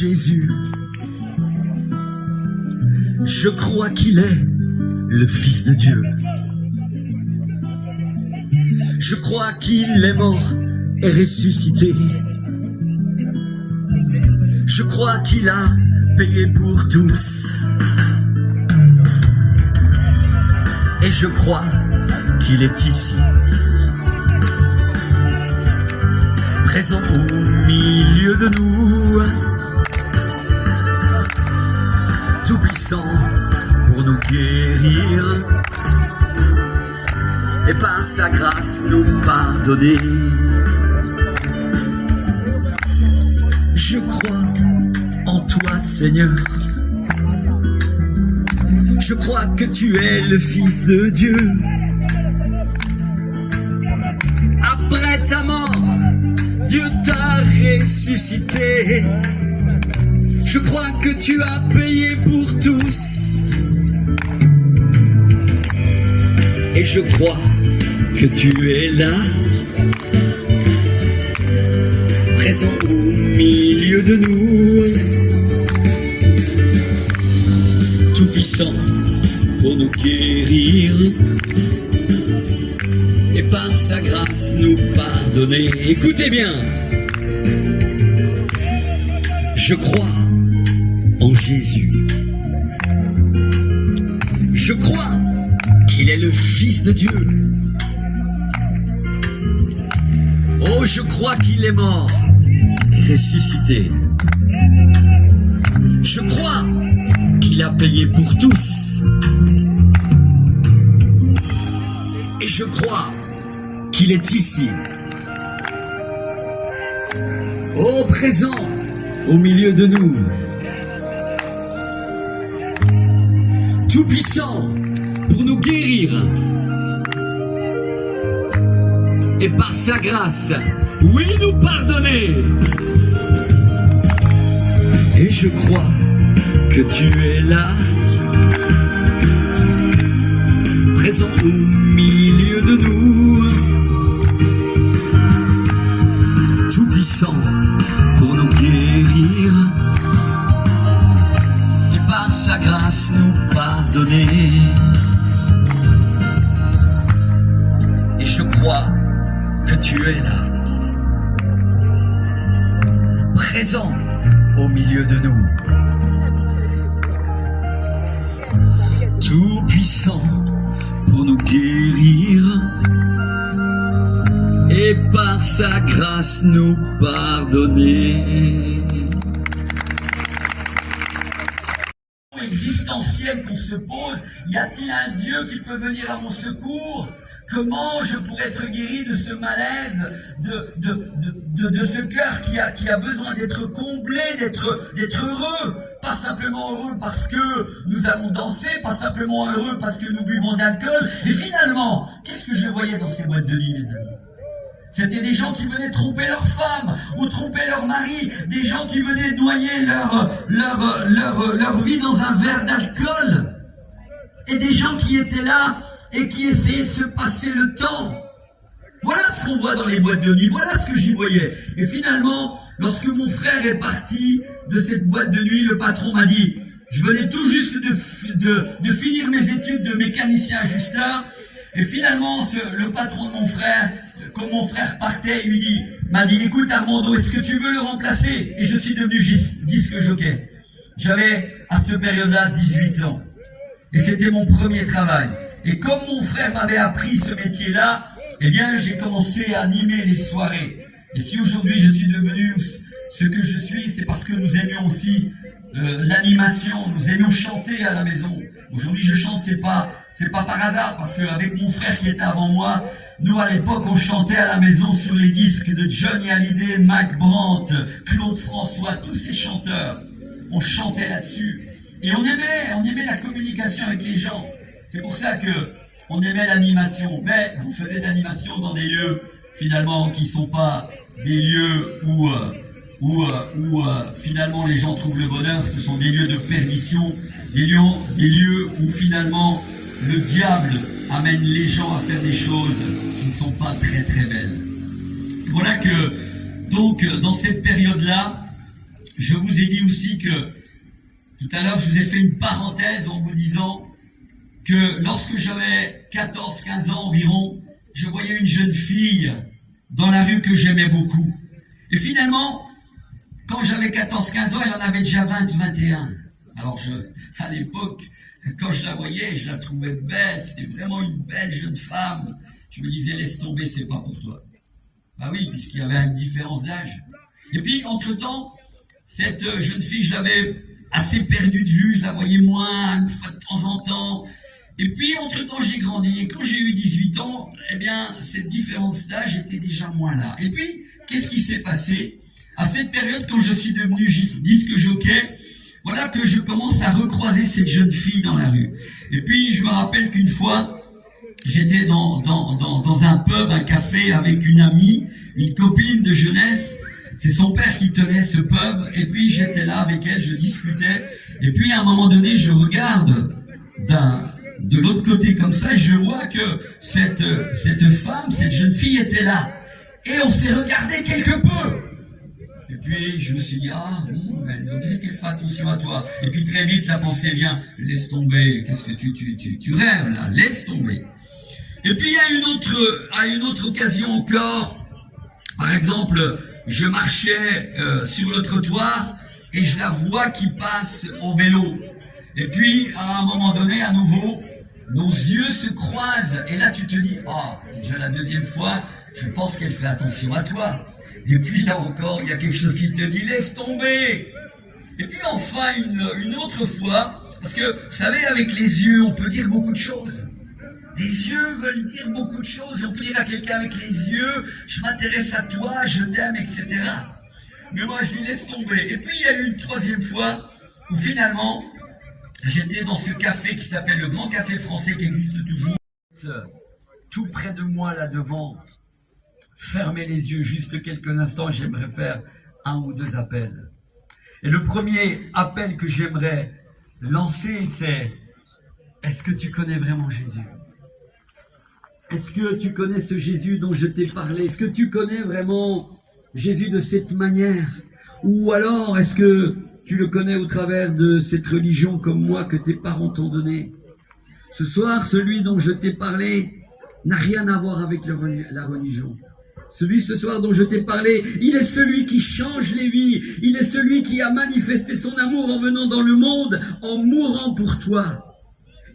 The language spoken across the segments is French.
Jésus. Je crois qu'il est le Fils de Dieu. Je crois qu'il est mort et ressuscité. Je crois qu'il a payé pour tous. Et je crois qu'il est ici, présent au milieu de nous, tout puissant pour nous guérir et par sa grâce nous pardonner. Je crois en toi, Seigneur. Je crois que tu es le Fils de Dieu. Après ta mort, Dieu t'a ressuscité. Je crois que tu as payé pour tous. Et je crois que tu es là, présent au milieu de nous, tout puissant pour nous guérir et par sa grâce nous pardonner. Écoutez bien, je crois en Jésus. Je crois qu'il est le Fils de Dieu. Oh, je crois qu'il est mort et ressuscité. Je crois qu'il a payé pour tous. Et je crois qu'il est ici, au présent, au milieu de nous, tout puissant pour nous guérir et par sa grâce, oui, nous pardonner. Et je crois que tu es là, présent au milieu de nous, tout puissant pour nous guérir et par sa grâce nous pardonner. Et je crois que tu es là, présent au milieu de nous, tout puissant pour nous guérir et par sa grâce nous pardonner. Existentielle qu'on se pose, y a-t-il un Dieu qui peut venir à mon secours? Comment je pourrais être guéri de ce malaise, de ce cœur qui a besoin d'être comblé, d'être heureux? Pas simplement heureux parce que nous allons danser, pas simplement heureux parce que nous buvons d'alcool. Et finalement, qu'est-ce que je voyais dans ces boîtes de nuit, mes amis? C'était des gens qui venaient tromper leur femme ou tromper leur mari, des gens qui venaient noyer leur vie dans un verre d'alcool, et des gens qui étaient là et qui essayaient de se passer le temps. Voilà ce qu'on voit dans les boîtes de nuit, voilà ce que j'y voyais. Et finalement, lorsque mon frère est parti de cette boîte de nuit, le patron m'a dit, je venais tout juste de finir mes études de mécanicien ajusteur, et finalement, le patron de mon frère, quand mon frère partait, il m'a dit, écoute Armando, est-ce que tu veux le remplacer? Et je suis devenu disque jockey. J'avais, à cette période-là, 18 ans. Et c'était mon premier travail. Et comme mon frère m'avait appris ce métier-là, eh bien, j'ai commencé à animer les soirées. Et si aujourd'hui je suis devenu ce que je suis, c'est parce que nous aimions aussi l'animation, nous aimions chanter à la maison. Aujourd'hui, je chante, c'est pas par hasard, parce qu'avec mon frère qui était avant moi, nous, à l'époque, on chantait à la maison sur les disques de Johnny Hallyday, Mac Brandt, Claude François, tous ces chanteurs. On chantait là-dessus. Et on aimait la communication avec les gens. C'est pour ça que on aimait l'animation. Mais on faisait de l'animation dans des lieux, finalement, qui ne sont pas des lieux où finalement les gens trouvent le bonheur. Ce sont des lieux de perdition, des lieux où finalement le diable amène les gens à faire des choses qui ne sont pas très très belles. Voilà que, donc, dans cette période-là, je vous ai dit aussi que, tout à l'heure, je vous ai fait une parenthèse en vous disant que lorsque j'avais 14-15 ans environ, je voyais une jeune fille dans la rue que j'aimais beaucoup. Et finalement, quand j'avais 14-15 ans, elle en avait déjà 20-21. Alors à l'époque, quand je la voyais, je la trouvais belle, c'était vraiment une belle jeune femme. Je me disais, laisse tomber, c'est pas pour toi. Bah oui, puisqu'il y avait une différence d'âge. Et puis, entre-temps, cette jeune fille, je l'avais assez perdue de vue, je la voyais moins, une fois de temps en temps. Et puis, entre-temps, j'ai grandi. Et quand j'ai eu 18 ans, eh bien, cette différence d'âge était déjà moins là. Et puis, qu'est-ce qui s'est passé? À cette période, quand je suis devenu disque jockey, voilà que je commence à recroiser cette jeune fille dans la rue. Et puis, je me rappelle qu'une fois, j'étais dans un pub, un café avec une amie, une copine de jeunesse. C'est son père qui tenait ce pub. Et puis, j'étais là avec elle, je discutais. Et puis, à un moment donné, je regarde de l'autre côté comme ça, et je vois que cette femme, cette jeune fille était là. Et on s'est regardé quelque peu. Et puis, je me suis dit, on dirait qu'elle fait attention à toi. Et puis, très vite, la pensée vient, laisse tomber, qu'est-ce que tu rêves, là, laisse tomber. Et puis, à une autre occasion encore, par exemple, je marchais sur le trottoir, et je la vois qui passe en vélo. Et puis, à un moment donné, à nouveau, nos yeux se croisent. Et là, tu te dis, c'est déjà la deuxième fois, je pense qu'elle fait attention à toi. Et puis là encore, il y a quelque chose qui te dit, laisse tomber. Et puis enfin, une autre fois, parce que, vous savez, avec les yeux, on peut dire beaucoup de choses. Les yeux veulent dire beaucoup de choses. Et on peut dire à quelqu'un avec les yeux, je m'intéresse à toi, je t'aime, etc. Mais moi, je dis, laisse tomber. Et puis, il y a eu une troisième fois, où finalement, j'étais dans ce café qui s'appelle le Grand Café Français, qui existe toujours. Tout près de moi, là devant, fermez les yeux juste quelques instants, j'aimerais faire un ou deux appels. Et le premier appel que j'aimerais lancer, c'est: est-ce que tu connais vraiment Jésus? Est-ce que tu connais ce Jésus dont je t'ai parlé? Est-ce que tu connais vraiment Jésus de cette manière? Ou alors, est-ce que tu le connais au travers de cette religion comme moi que tes parents t'ont donnée? Ce soir, celui dont je t'ai parlé n'a rien à voir avec la religion. Celui ce soir dont je t'ai parlé, il est celui qui change les vies. Il est celui qui a manifesté son amour en venant dans le monde, en mourant pour toi.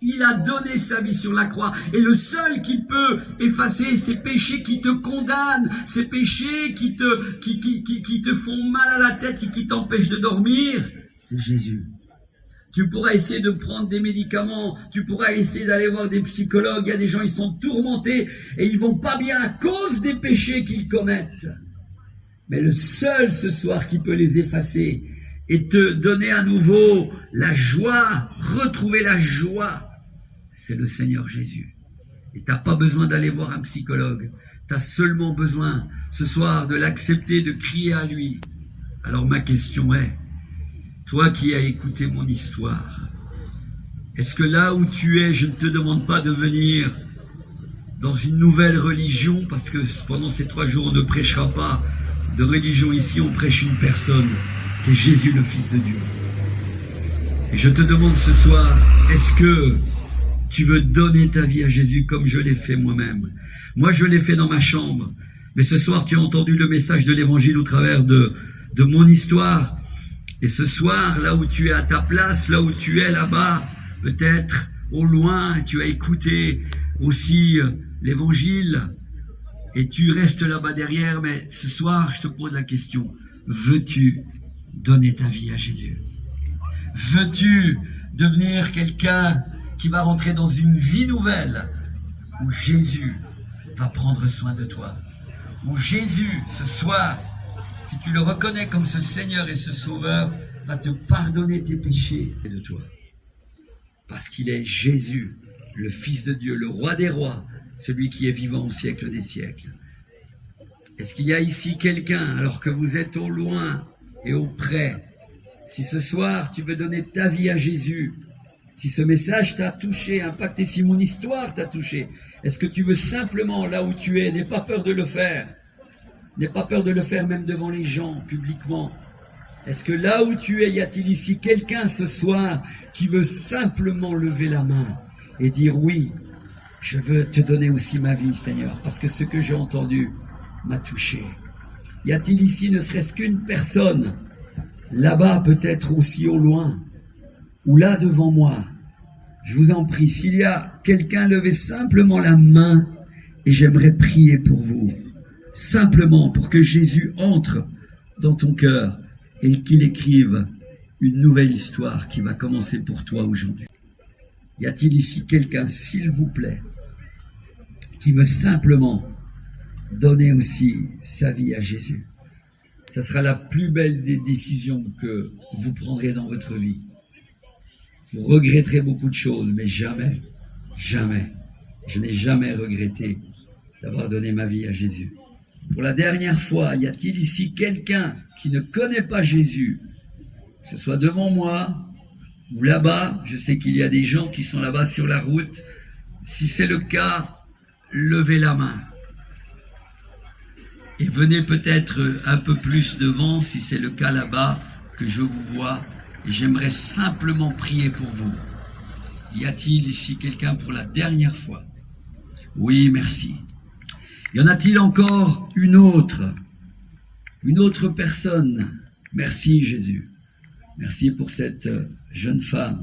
Il a donné sa vie sur la croix. Et le seul qui peut effacer ces péchés qui te condamnent, ces péchés qui te font mal à la tête et qui t'empêchent de dormir, c'est Jésus. Tu pourras essayer de prendre des médicaments, tu pourras essayer d'aller voir des psychologues. Il y a des gens, ils sont tourmentés et ils vont pas bien à cause des péchés qu'ils commettent. Mais le seul ce soir qui peut les effacer et te donner à nouveau la joie, retrouver la joie, c'est le Seigneur Jésus. Et tu n'as pas besoin d'aller voir un psychologue. Tu as seulement besoin ce soir de l'accepter, de crier à lui. Alors ma question est, toi qui as écouté mon histoire, est-ce que là où tu es, je ne te demande pas de venir dans une nouvelle religion, parce que pendant ces 3 jours, on ne prêchera pas de religion ici, on prêche une personne, qui est Jésus le Fils de Dieu. Et je te demande ce soir, est-ce que tu veux donner ta vie à Jésus comme je l'ai fait moi-même? Moi, je l'ai fait dans ma chambre, mais ce soir, tu as entendu le message de l'Évangile au travers de mon histoire. Et ce soir, là où tu es à ta place, là où tu es là-bas, peut-être au loin, tu as écouté aussi l'Évangile et tu restes là-bas derrière, mais ce soir, je te pose la question, veux-tu donner ta vie à Jésus? Veux-tu devenir quelqu'un qui va rentrer dans une vie nouvelle où Jésus va prendre soin de toi? Où Jésus, ce soir, si tu le reconnais comme ce Seigneur et ce Sauveur, va te pardonner tes péchés de toi. Parce qu'il est Jésus, le Fils de Dieu, le Roi des rois, celui qui est vivant au siècle des siècles. Est-ce qu'il y a ici quelqu'un, alors que vous êtes au loin et au près, si ce soir tu veux donner ta vie à Jésus, si ce message t'a touché, impacté, si mon histoire t'a touché, est-ce que tu veux simplement, là où tu es, n'aie pas peur de le faire, n'aie pas peur de le faire même devant les gens, publiquement. Est-ce que là où tu es, y a-t-il ici quelqu'un ce soir qui veut simplement lever la main et dire oui, je veux te donner aussi ma vie, Seigneur, parce que ce que j'ai entendu m'a touché. Y a-t-il ici ne serait-ce qu'une personne, là-bas peut-être aussi au loin, ou là devant moi? Je vous en prie, s'il y a quelqu'un, levez simplement la main et j'aimerais prier pour vous. Simplement pour que Jésus entre dans ton cœur et qu'il écrive une nouvelle histoire qui va commencer pour toi aujourd'hui. Y a-t-il ici quelqu'un, s'il vous plaît, qui veut simplement donner aussi sa vie à Jésus? Ça sera la plus belle des décisions que vous prendrez dans votre vie. Vous regretterez beaucoup de choses, mais jamais, jamais, je n'ai jamais regretté d'avoir donné ma vie à Jésus. Pour la dernière fois, y a-t-il ici quelqu'un qui ne connaît pas Jésus, que ce soit devant moi ou là-bas? Je sais qu'il y a des gens qui sont là-bas sur la route. Si c'est le cas, levez la main. Et venez peut-être un peu plus devant, si c'est le cas là-bas, que je vous vois. Et j'aimerais simplement prier pour vous. Y a-t-il ici quelqu'un pour la dernière fois? Oui, merci. Y en a-t-il encore une autre personne? Merci Jésus. Merci pour cette jeune femme.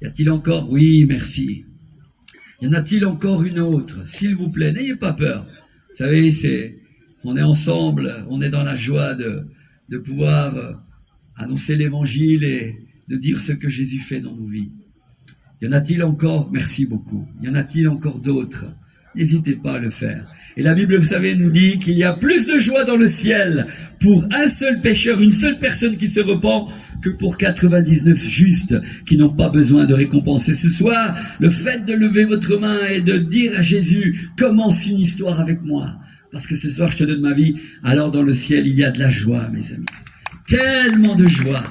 Y a-t-il encore? Oui, merci. Y en a-t-il encore une autre? S'il vous plaît, n'ayez pas peur. Vous savez, on est ensemble, on est dans la joie de pouvoir annoncer l'évangile et de dire ce que Jésus fait dans nos vies. Y en a-t-il encore? Merci beaucoup. Y en a-t-il encore d'autres? N'hésitez pas à le faire. Et la Bible, vous savez, nous dit qu'il y a plus de joie dans le ciel pour un seul pécheur, une seule personne qui se repent, que pour 99 justes qui n'ont pas besoin de récompense. Et ce soir, le fait de lever votre main et de dire à Jésus, commence une histoire avec moi, parce que ce soir je te donne ma vie, alors dans le ciel il y a de la joie, mes amis. Tellement de joie.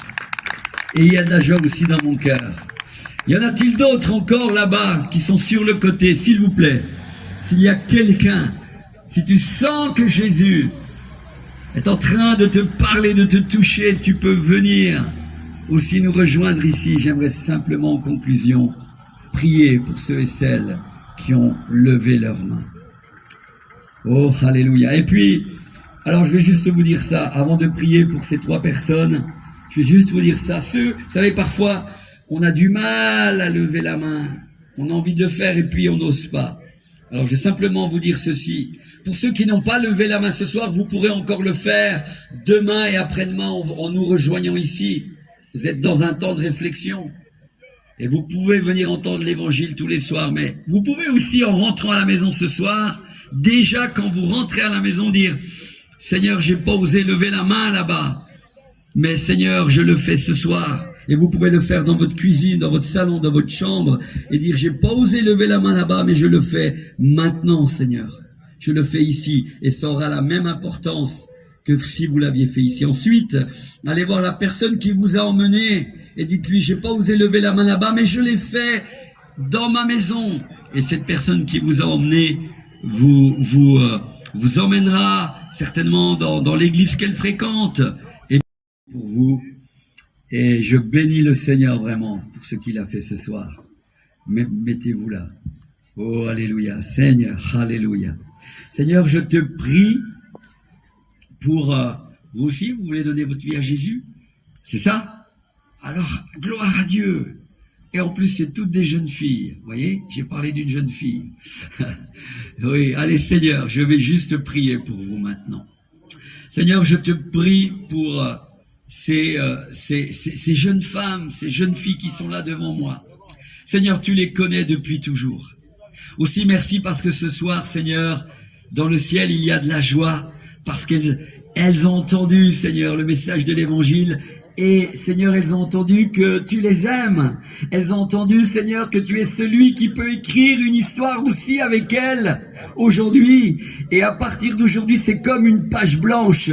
Et il y a de la joie aussi dans mon cœur. Y en a-t-il d'autres encore là-bas qui sont sur le côté, s'il vous plaît? S'il y a quelqu'un, si tu sens que Jésus est en train de te parler, de te toucher, tu peux venir aussi nous rejoindre ici. J'aimerais simplement en conclusion prier pour ceux et celles qui ont levé leurs mains. Oh, alléluia. Et puis, alors je vais juste vous dire ça, avant de prier pour ces trois personnes, je vais juste vous dire ça. Vous savez, parfois, on a du mal à lever la main. On a envie de le faire et puis on n'ose pas. Alors je vais simplement vous dire ceci. Pour ceux qui n'ont pas levé la main ce soir, vous pourrez encore le faire demain et après-demain en nous rejoignant ici. Vous êtes dans un temps de réflexion. Et vous pouvez venir entendre l'évangile tous les soirs, mais vous pouvez aussi, en rentrant à la maison ce soir, déjà quand vous rentrez à la maison, dire « Seigneur, j'ai pas osé lever la main là-bas, mais Seigneur, je le fais ce soir. » Et vous pouvez le faire dans votre cuisine, dans votre salon, dans votre chambre, et dire « J'ai pas osé lever la main là-bas, mais je le fais maintenant, Seigneur. Je le fais ici. » Et ça aura la même importance que si vous l'aviez fait ici. Ensuite, allez voir la personne qui vous a emmené et dites-lui « J'ai pas osé lever la main là-bas, mais je l'ai fait dans ma maison. » Et cette personne qui vous a emmené vous emmènera certainement dans l'église qu'elle fréquente. Et pour vous, et je bénis le Seigneur vraiment pour ce qu'il a fait ce soir. Mettez-vous là. Oh, alléluia. Seigneur, alléluia. Seigneur, je te prie pour vous aussi, vous voulez donner votre vie à Jésus? C'est ça? Alors, gloire à Dieu. Et en plus, c'est toutes des jeunes filles. Vous voyez, j'ai parlé d'une jeune fille. Oui, allez Seigneur, je vais juste prier pour vous maintenant. Seigneur, je te prie pour ces jeunes femmes, ces jeunes filles qui sont là devant moi. Seigneur, tu les connais depuis toujours. Aussi, merci parce que ce soir, Seigneur, dans le ciel, il y a de la joie, parce qu'elles ont entendu, Seigneur, le message de l'Évangile. Et Seigneur, elles ont entendu que tu les aimes. Elles ont entendu, Seigneur, que tu es celui qui peut écrire une histoire aussi avec elles aujourd'hui. Et à partir d'aujourd'hui, c'est comme une page blanche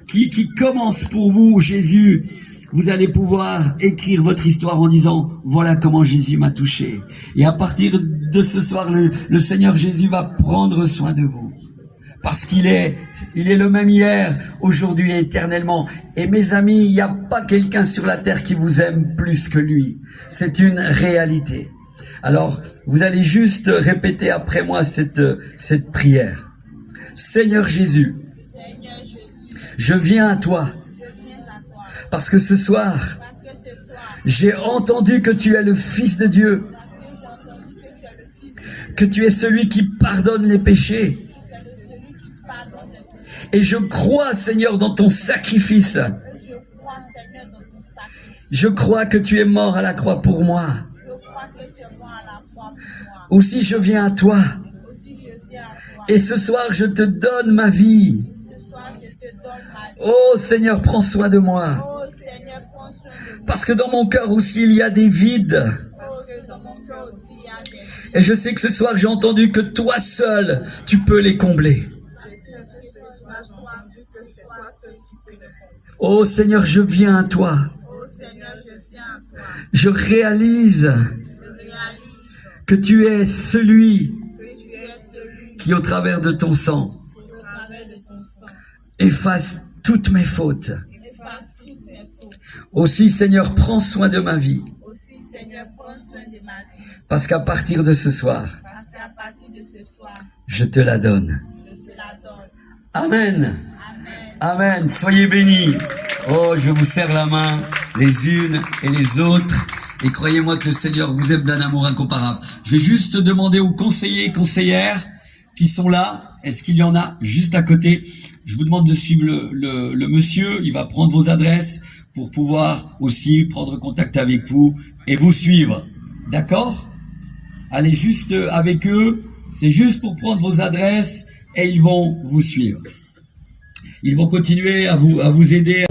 qui commence pour vous, Jésus. Vous allez pouvoir écrire votre histoire en disant, voilà comment Jésus m'a touché. Et à partir de ce soir, le Seigneur Jésus va prendre soin de vous. parce qu'il est le même hier, aujourd'hui et éternellement. Et mes amis, il n'y a pas quelqu'un sur la terre qui vous aime plus que lui. C'est une réalité. Alors, vous allez juste répéter après moi cette prière. Seigneur Jésus, je viens à toi, parce que ce soir, j'ai entendu que tu es le Fils de Dieu, que tu es celui qui pardonne les péchés. Et je crois, Seigneur, dans ton sacrifice. Je crois que tu es mort à la croix pour moi. Aussi, je viens à toi. Et ce soir, je te donne ma vie. Oh Seigneur, prends soin de moi. Parce que dans mon cœur aussi, il y a des vides. Et je sais que ce soir, j'ai entendu que toi seul, tu peux les combler. Oh Seigneur, je viens à toi. Je réalise que tu es celui qui, au travers de ton sang, efface toutes mes fautes. Aussi, Seigneur, prends soin de ma vie. Parce qu'à partir de ce soir, je te la donne. Amen. Amen. Soyez bénis. Oh, je vous serre la main, les unes et les autres. Et croyez-moi que le Seigneur vous aime d'un amour incomparable. Je vais juste demander aux conseillers et conseillères qui sont là. Est-ce qu'il y en a juste à côté? Je vous demande de suivre le monsieur. Il va prendre vos adresses pour pouvoir aussi prendre contact avec vous et vous suivre. d'accord? Allez juste avec eux, c'est juste pour prendre vos adresses et ils vont vous suivre. Ils vont continuer à vous aider.